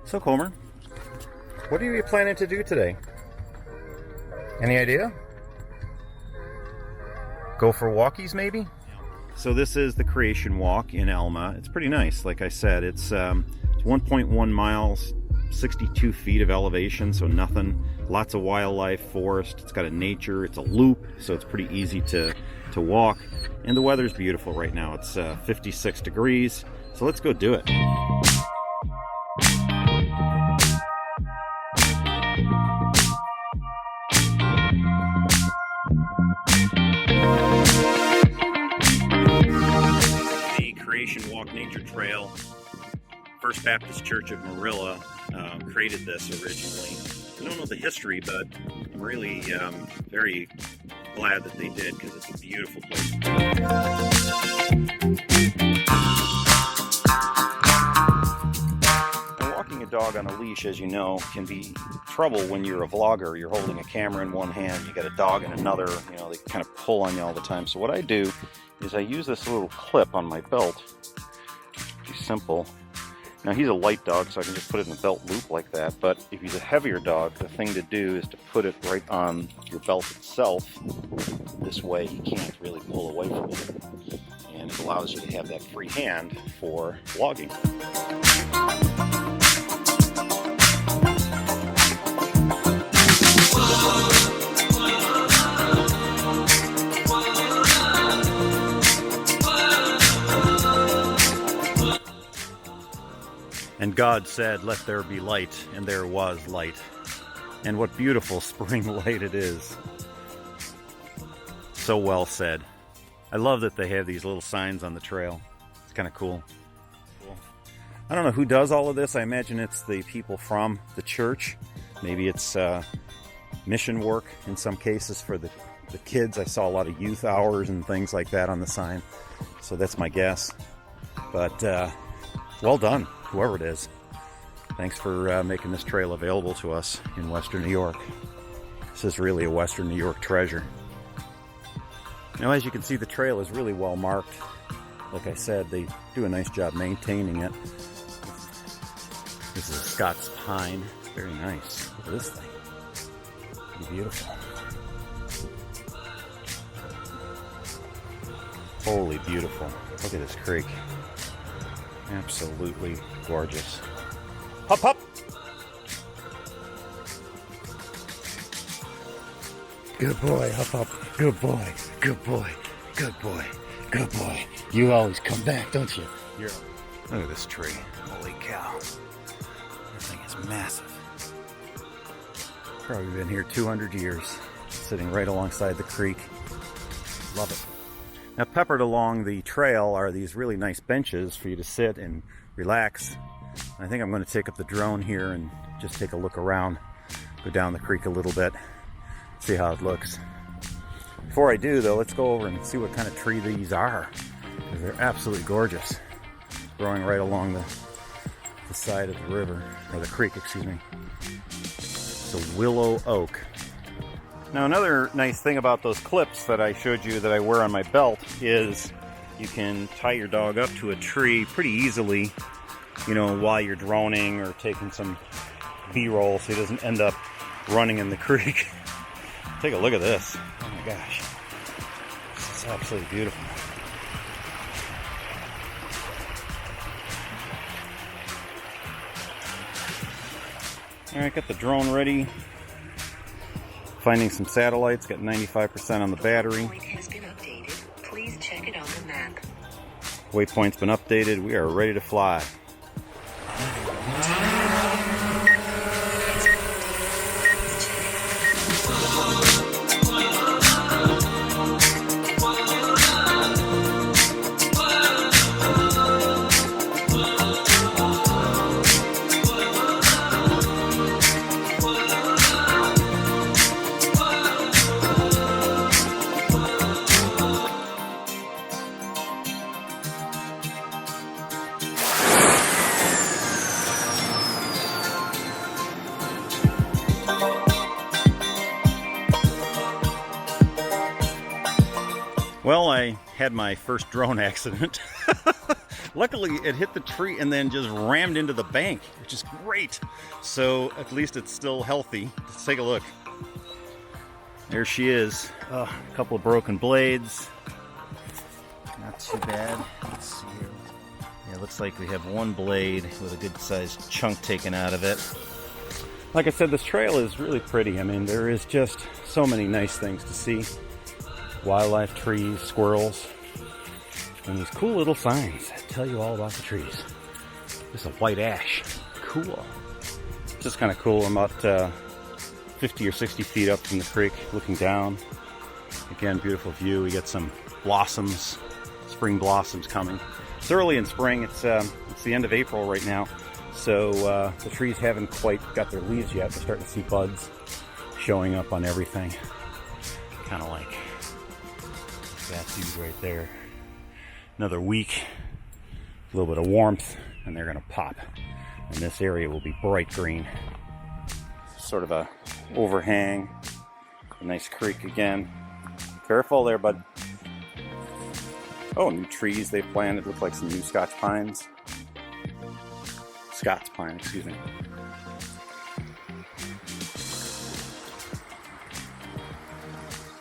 So Comer, what are you planning to do today? Any idea? Go for walkies maybe? So this is the Creation Walk in Elma. It's pretty nice. Like I said, it's 1.1 miles, 62 feet of elevation, so nothing. Lots of wildlife, forest. It's got a nature. It's a loop, so it's pretty easy to walk. And the weather's beautiful right now. It's 56 degrees. So let's go do it. The Creation Walk Nature Trail, First Baptist Church of Marilla created this originally. I don't know the history, but I'm really very glad that they did, because it's a beautiful place. Now, walking a dog on a leash, as you know, can be trouble when you're a vlogger. You're holding a camera in one hand, you got a dog in another, you know, they kind of pull on you all the time. So what I do is I use this little clip on my belt. Pretty simple. Now he's a light dog, so I can just put it in a belt loop like that, but if he's a heavier dog, the thing to do is to put it right on your belt itself. This way he can't really pull away from it, and it allows you to have that free hand for vlogging. And God said, "Let there be light," and there was light. And what beautiful spring light it is. So well said. I love that they have these little signs on the trail. It's kind of cool. I don't know who does all of this. I imagine it's the people from the church. Maybe it's mission work in some cases for the kids. I saw a lot of youth hours and things like that on the sign. So that's my guess. But well done, whoever it is. Thanks for making this trail available to us in Western New York. This is really a Western New York treasure. Now, as you can see, the trail is really well marked. Like I said, they do a nice job maintaining it. This is a Scots pine. It's very nice. Look at this thing. Pretty beautiful. Holy beautiful. Look at this creek. Absolutely gorgeous. Hop, hop! Good boy, hop, hop. Good boy, good boy, good boy, good boy. You always come back, don't you? Look at this tree. Holy cow. This thing is massive. Probably been here 200 years. Sitting right alongside the creek. Love it. Now, peppered along the trail are these really nice benches for you to sit and relax. I think I'm going to take up the drone here and just take a look around, go down the creek a little bit, see how it looks. Before I do, though, let's go over and see what kind of tree these are, because they're absolutely gorgeous, growing right along the side of the river, or the creek, excuse me. It's a willow oak. Now, another nice thing about those clips that I showed you that I wear on my belt is you can tie your dog up to a tree pretty easily, you know, while you're droning or taking some B-roll so he doesn't end up running in the creek. Take a look at this. Oh my gosh. This is absolutely beautiful. Alright, got the drone ready. Finding some satellites, got 95% on the battery. Waypoint has been updated. Please check it on the map. Waypoint's been updated. We are ready to fly. Well, I had my first drone accident. Luckily, it hit the tree and then just rammed into the bank, which is great. So at least it's still healthy. Let's take a look. There she is. A couple of broken blades. Not too bad. Let's see here. Yeah, it looks like we have one blade with a good sized chunk taken out of it. Like I said, this trail is really pretty. I mean, there is just so many nice things to see. Wildlife, trees, squirrels, and these cool little signs that tell you all about the trees. Just a white ash. Cool. Just kind of cool. I'm about 50 or 60 feet up from the creek, looking down. Again, beautiful view. We get some blossoms, spring blossoms coming. It's early in spring. It's the end of April right now. So the trees haven't quite got their leaves yet. We're starting to see buds showing up on everything. Kind of like that dude right there. Another week, a little bit of warmth, and they're going to pop. And this area will be bright green. Sort of a overhang. A nice creek again. Careful there, bud. Oh, new trees they planted. Look like some new Scotch pines. Scots pine, excuse me.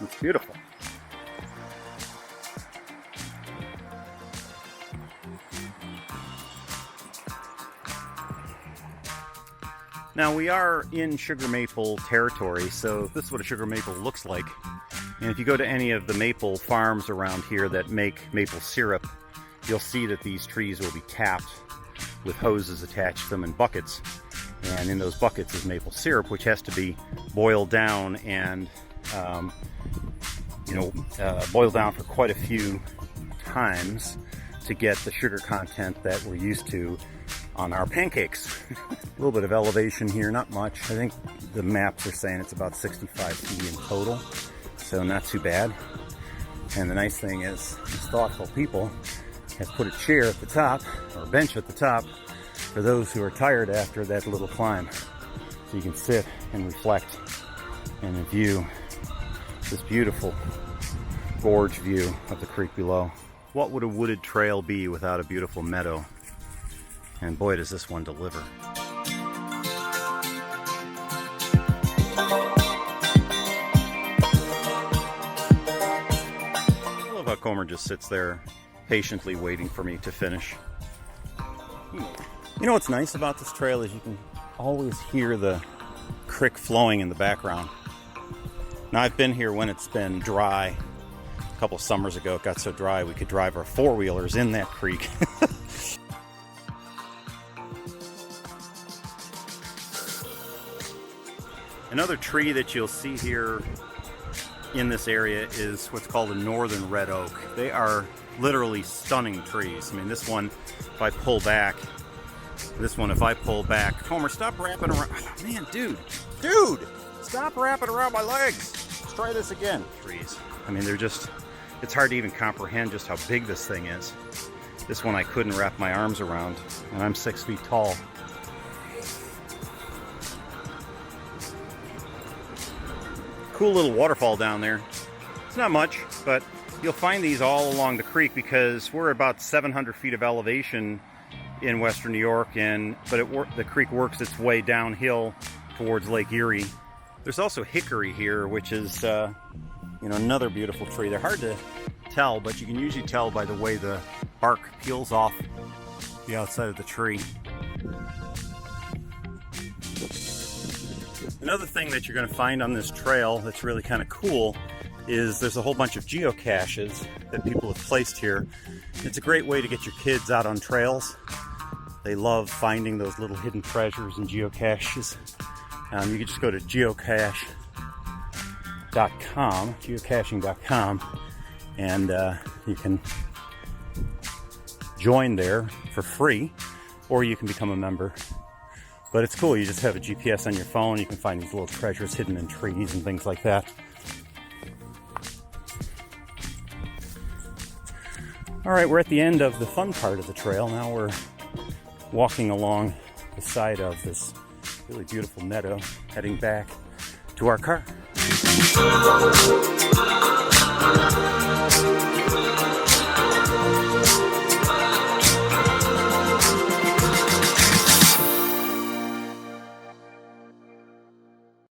It's beautiful. Now we are in sugar maple territory, so this is what a sugar maple looks like. And if you go to any of the maple farms around here that make maple syrup, you'll see that these trees will be tapped with hoses attached to them in buckets, and in those buckets is maple syrup, which has to be boiled down and boiled down for quite a few times to get the sugar content that we're used to on our pancakes. A little bit of elevation here, not much. I think the maps are saying it's about 65 feet in total, so not too bad. And the nice thing is, these thoughtful people have put a chair at the top, or a bench at the top, for those who are tired after that little climb. So you can sit and reflect and view this beautiful gorge view of the creek below. What would a wooded trail be without a beautiful meadow? And boy, does this one deliver. I love how Comer just sits there patiently waiting for me to finish. You know what's nice about this trail is you can always hear the creek flowing in the background. Now I've been here when it's been dry. A couple of summers ago it got so dry we could drive our four-wheelers in that creek. Another tree that you'll see here in this area is what's called a northern red oak. They are literally stunning trees. I mean, this one, if I pull back, Homer, stop wrapping around. Oh, man, dude, stop wrapping around my legs. Let's try this again. Trees. I mean, they're just, it's hard to even comprehend just how big this thing is. This one I couldn't wrap my arms around, and I'm 6 feet tall. Cool little waterfall down there. It's not much, but you'll find these all along the creek because we're about 700 feet of elevation in western New York, but the creek works its way downhill towards Lake Erie. There's also hickory here, which is another beautiful tree. They're hard to tell, but you can usually tell by the way the bark peels off the outside of the tree. Another thing that you're going to find on this trail that's really kind of cool is there's a whole bunch of geocaches that people have placed here. It's a great way to get your kids out on trails. They love finding those little hidden treasures and geocaches. You can just go to geocaching.com, and you can join there for free, or you can become a member. But it's cool, you just have a GPS on your phone, you can find these little treasures hidden in trees and things like that. Alright, we're at the end of the fun part of the trail. Now we're walking along the side of this really beautiful meadow, heading back to our car.